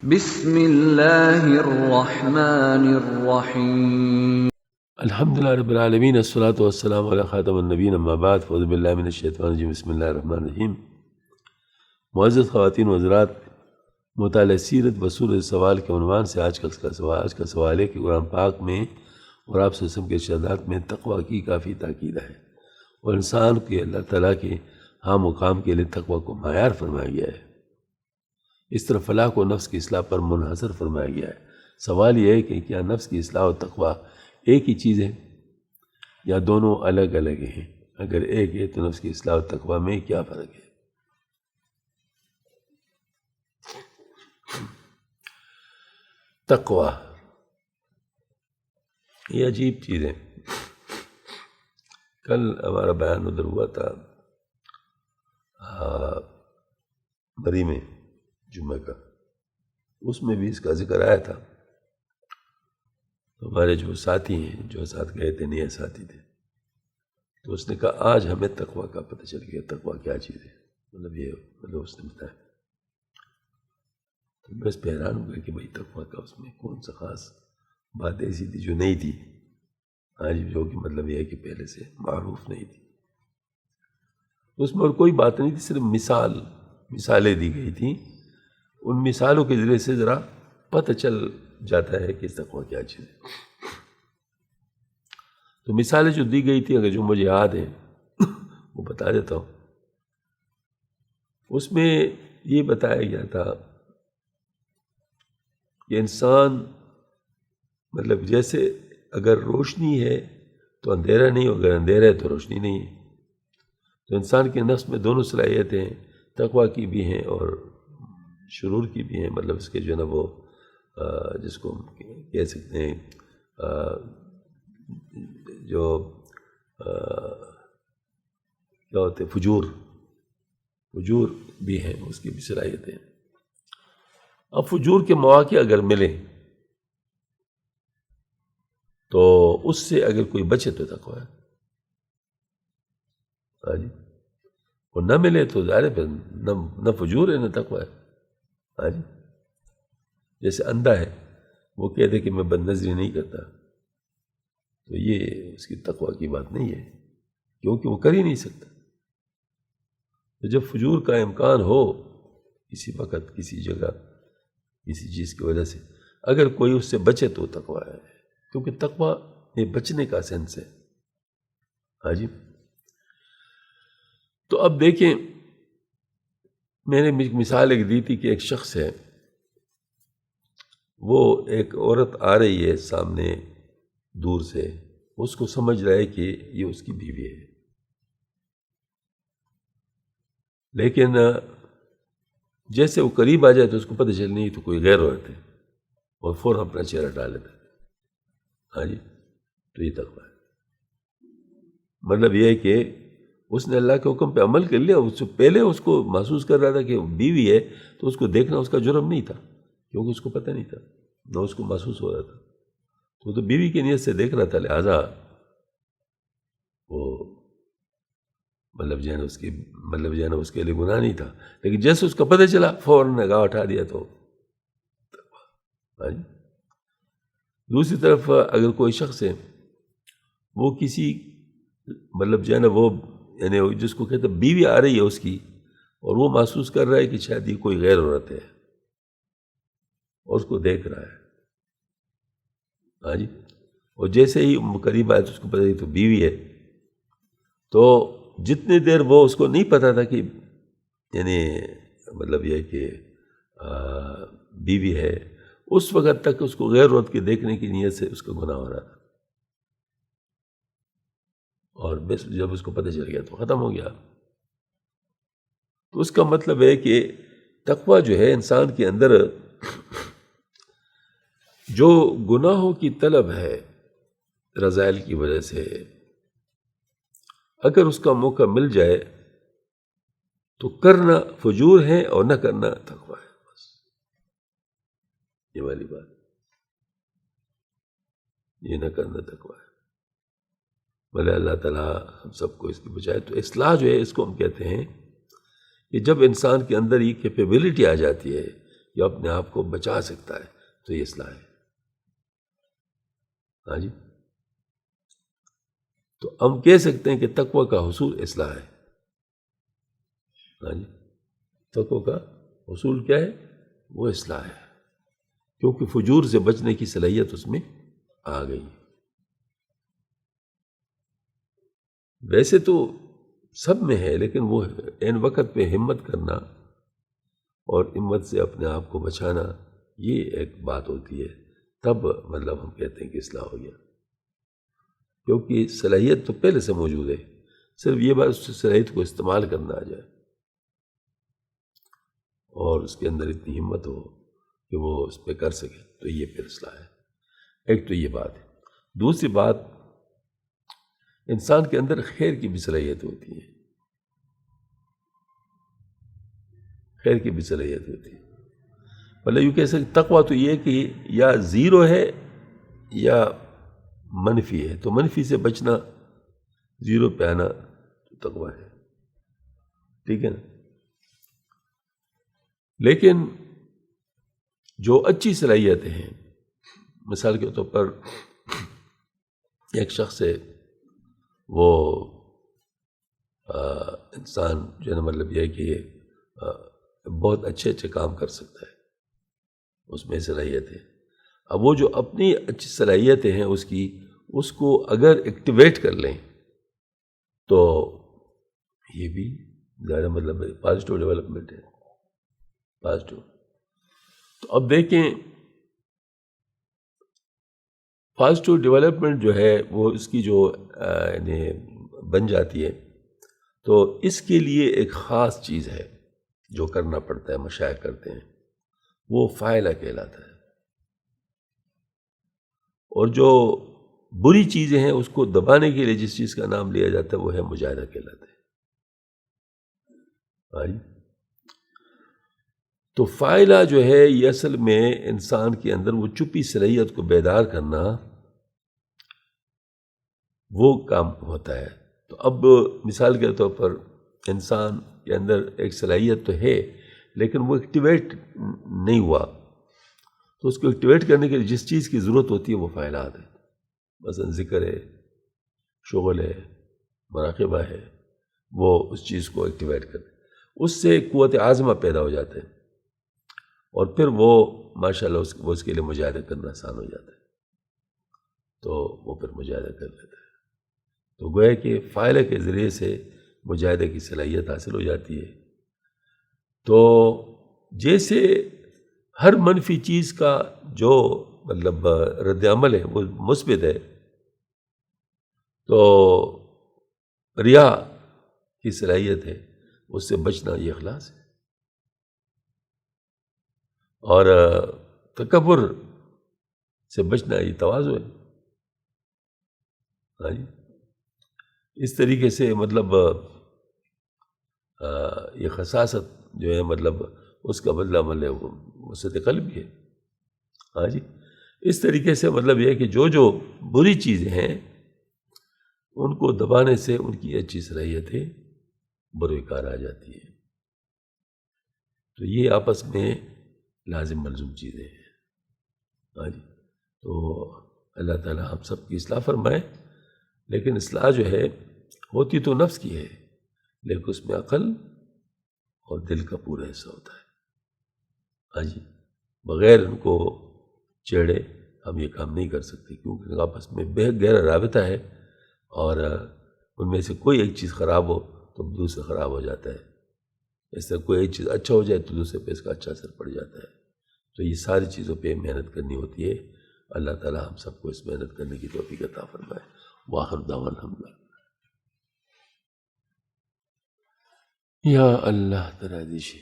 بسم اللہ الرحمن الرحیم۔ الحمدللہ رب العالمین، الصلاۃ والسلام علی خاتم النبیین، اما بعد، فاعوذ باللہ من الشیطان الرجیم، بسم اللہ الرحمن الرحیم۔ معزز خواتین و حضرات، مطالعہ سیرت بصورت سوال کے عنوان سے آج کا سوال ہے کہ قرآن پاک میں اور آپ صلی اللہ علیہ وسلم کے ارشادات میں تقوی کی کافی تاکید ہے، اور انسان کے اللہ تعالیٰ کے ہاں مقام کے لیے تقوی کو معیار فرمایا گیا ہے۔ اس طرح فلاح کو نفس کی اصلاح پر منحصر فرمایا گیا ہے۔ سوال یہ ہے کہ کیا نفس کی اصلاح و تقوی ایک ہی چیز ہے یا دونوں الگ الگ ہیں؟ اگر ایک ہے تو نفس کی اصلاح و تقوی میں کیا فرق ہے؟ تقوی یہ عجیب چیز ہے۔ کل ہمارا بیان ادھر ہوا تھا بری میں جمعہ کا، اس میں بھی اس کا ذکر آیا تھا۔ ہمارے جو ساتھی ہیں، جو ساتھ گئے تھے، نئے ساتھی تھے، تو اس نے کہا آج ہمیں تقوی کا پتہ چل گیا، تقوی کیا چیز ہے، مطلب اس نے بتایا۔ تو میں اس پہ حیران ہو گیا کہ بھائی تقوی کا اس میں کون سا خاص بات ایسی تھی جو نہیں تھی، آج جو کہ مطلب یہ ہے کہ پہلے سے معروف نہیں تھی۔ اس میں اور کوئی بات نہیں تھی، صرف مثالیں دی گئی تھیں۔ ان مثالوں کے ذریعے سے ذرا پتہ چل جاتا ہے کہ تقوی کیا چیز ہے۔ تو مثالیں جو دی گئی تھی، اگر جو مجھے یاد ہیں وہ بتا دیتا ہوں۔ اس میں یہ بتایا گیا تھا کہ انسان مطلب جیسے اگر روشنی ہے تو اندھیرا نہیں، اگر اندھیرا ہے تو روشنی نہیں ہے۔ تو انسان کے نفس میں دونوں صلاحیتیں ہیں، تقوی کی بھی ہیں اور شرور کی بھی ہیں، مطلب اس کے جو ہے نا وہ جس کو کہہ سکتے ہیں جو کیا ہوتے ہیں، فجور بھی ہیں، اس کی بھی صلاحیتیں ہیں۔ اب فجور کے مواقع اگر ملیں تو اس سے اگر کوئی بچے تو تقوی ہے، ہاں جی، اور نہ ملے تو ظاہر ہے نہ فجور ہے نہ تقوی ہے، ہاں جی۔ جیسے اندھا ہے، وہ کہتے کہ میں بد نظری نہیں کرتا، تو یہ اس کی تقوی کی بات نہیں ہے، کیونکہ وہ کر ہی نہیں سکتا۔ تو جب فجور کا امکان ہو کسی وقت، کسی جگہ، کسی چیز کی وجہ سے، اگر کوئی اس سے بچے تو تقوی ہے، کیونکہ تقوی یہ بچنے کا سینس ہے، ہاں جی۔ تو اب دیکھیں، میں نے مثال ایک دی تھی کہ ایک شخص ہے، وہ ایک عورت آ رہی ہے سامنے دور سے، اس کو سمجھ رہا ہے کہ یہ اس کی بیوی ہے، لیکن جیسے وہ قریب آ جائے تو اس کو پتہ چل نہیں تو کوئی غیر عورت ہے، اور فوراً اپنا چہرہ ڈال لیتا ہے، ہاں جی۔ تو یہ تقوی ہے، مطلب یہ ہے کہ اس نے اللہ کے حکم پہ عمل کر لیا۔ اس سے پہلے اس کو محسوس کر رہا تھا کہ بیوی ہے، تو اس کو دیکھنا اس کا جرم نہیں تھا، کیونکہ اس کو پتہ نہیں تھا، نہ اس کو محسوس ہو رہا تھا، تو بیوی کی نیت سے دیکھ رہا تھا، لہٰذا وہ مطلب جو ہے نا اس کے لیے گناہ نہیں تھا۔ لیکن جیسے اس کا پتہ چلا فوراً نگاہ اٹھا دیا تو ہاں جی۔ دوسری طرف اگر کوئی شخص ہے، وہ کسی مطلب جو ہے نا وہ یعنی جس کو کہتے بیوی آ رہی ہے اس کی، اور وہ محسوس کر رہا ہے کہ شاید یہ کوئی غیر عورت ہے، اور اس کو دیکھ رہا ہے، ہاں جی، اور جیسے ہی قریب آئے تو اس کو پتہ ہے تو بیوی ہے، تو جتنی دیر وہ اس کو نہیں پتا تھا کہ یعنی مطلب یہ کہ بیوی ہے، اس وقت تک اس کو غیر عورت کے دیکھنے کی نیت سے اس کا گناہ ہو رہا تھا، اور بس جب اس کو پتہ چل گیا تو ختم ہو گیا۔ تو اس کا مطلب ہے کہ تقوی جو ہے انسان کے اندر جو گناہوں کی طلب ہے رذائل کی وجہ سے، اگر اس کا موقع مل جائے تو کرنا فجور ہے اور نہ کرنا تقوی ہے، بس یہ والی بات، یہ نہ کرنا تقوی ہے۔ بھلے اللہ تعالیٰ ہم سب کو اس کی بجائے۔ تو اصلاح جو ہے اس کو ہم کہتے ہیں کہ جب انسان کے اندر یہ کیپیبلٹی آ جاتی ہے یا اپنے آپ کو بچا سکتا ہے تو یہ اصلاح ہے. ہاں جی، تو ہم کہہ سکتے ہیں کہ تقوی کا حصول اصلاح ہے. ہاں جی، تقوی کا حصول کیا ہے؟ وہ اصلاح ہے، کیونکہ فجور سے بچنے کی صلاحیت اس میں آ گئی. ویسے تو سب میں ہے، لیکن وہ عین وقت پہ ہمت کرنا اور ہمت سے اپنے آپ کو بچانا، یہ ایک بات ہوتی ہے. تب مطلب ہم کہتے ہیں کہ اصلاح ہو گیا، کیونکہ صلاحیت تو پہلے سے موجود ہے، صرف یہ بات اس صلاحیت کو استعمال کرنا آ جائے اور اس کے اندر اتنی ہمت ہو کہ وہ اس پہ کر سکے، تو یہ پھر اصلاح ہے. ایک تو یہ بات ہے. دوسری بات، انسان کے اندر خیر کی بھی صلاحیت ہوتی ہے، خیر کی بھی صلاحیت ہوتی ہے. مطلب یوں کہہ سکتے تقویٰ تو یہ کہ یا زیرو ہے یا منفی ہے، تو منفی سے بچنا، زیرو پہ آنا تو تقویٰ ہے. ٹھیک ہے نا؟ لیکن جو اچھی صلاحیتیں ہیں، مثال کے طور پر ایک شخص ہے، وہ انسان جو ہے نا، مطلب یہ ہے کہ بہت اچھے اچھے کام کر سکتا ہے، اس میں صلاحیت ہے. اب وہ جو اپنی اچھی صلاحیتیں ہیں اس کو اگر ایکٹیویٹ کر لیں تو یہ بھی زیادہ مطلب پازیٹیو ڈیولپمنٹ ہے. پازیٹیو. تو اب دیکھیں، پازیٹیو ڈیولپمنٹ جو ہے وہ اس کی جو یعنی بن جاتی ہے، تو اس کے لیے ایک خاص چیز ہے جو کرنا پڑتا ہے، مشائخ کرتے ہیں، وہ فاعلہ کہلاتا ہے. اور جو بری چیزیں ہیں اس کو دبانے کے لیے جس چیز کا نام لیا جاتا ہے وہ ہے مجاہدہ کہلاتا ہے. آئی؟ تو فاعلہ جو ہے یہ اصل میں انسان کے اندر وہ چھپی صلاحیت کو بیدار کرنا، وہ کام ہوتا ہے. تو اب مثال کے طور پر انسان کے اندر ایک صلاحیت تو ہے، لیکن وہ ایکٹیویٹ نہیں ہوا، تو اس کو ایکٹیویٹ کرنے کے لیے جس چیز کی ضرورت ہوتی ہے وہ فاعلات ہیں. مثلا ذکر ہے، شغل ہے، مراقبہ ہے، وہ اس چیز کو ایکٹیویٹ کرتے، اس سے قوت عازمہ پیدا ہو جاتے ہیں، اور پھر وہ ماشاءاللہ اس کے لیے مجاہدہ کرنا آسان ہو جاتا ہے، تو وہ پھر مجاہدہ کر لیتا ہے. تو گویا کہ فاعلہ کے ذریعے سے مجاہدے کی صلاحیت حاصل ہو جاتی ہے. تو جیسے ہر منفی چیز کا جو مطلب رد عمل ہے وہ مثبت ہے، تو ریا کی صلاحیت ہے، اس سے بچنا یہ اخلاص ہے. اور تکبر سے بچنا یہ تواضع ہے. ہاں جی، اس طریقے سے مطلب یہ خساست جو ہے مطلب اس کا بدلہ عمل ہے وہ وسعت قلب بھی ہے. ہاں جی، اس طریقے سے مطلب یہ ہے کہ جو بری چیزیں ہیں ان کو دبانے سے ان کی اچھی صلاحیتیں بروکار آ جاتی ہیں. تو یہ آپس میں لازم ملزوم چیزیں ہیں. ہاں جی، تو اللہ تعالیٰ ہم سب کی اصلاح فرمائے. لیکن اصلاح جو ہے ہوتی تو نفس کی ہے، لیکن اس میں عقل اور دل کا پورا حصہ ہوتا ہے. ہاں جی، بغیر ان کو چھیڑے ہم یہ کام نہیں کر سکتے، کیونکہ آپس میں بے گہرا رابطہ ہے، اور ان میں سے کوئی ایک چیز خراب ہو تو دوسرا خراب ہو جاتا ہے. اس طرح کوئی ایک چیز اچھا ہو جائے تو دوسرے پہ اس کا اچھا اثر پڑ جاتا ہے. تو یہ ساری چیزوں پہ محنت کرنی ہوتی ہے. اللہ تعالیٰ ہم سب کو اس محنت کرنے کی توفیق عطا فرمائے. وآخر دعوانا الحمدللہ. یا اللہ تعالیٰ دیجیے.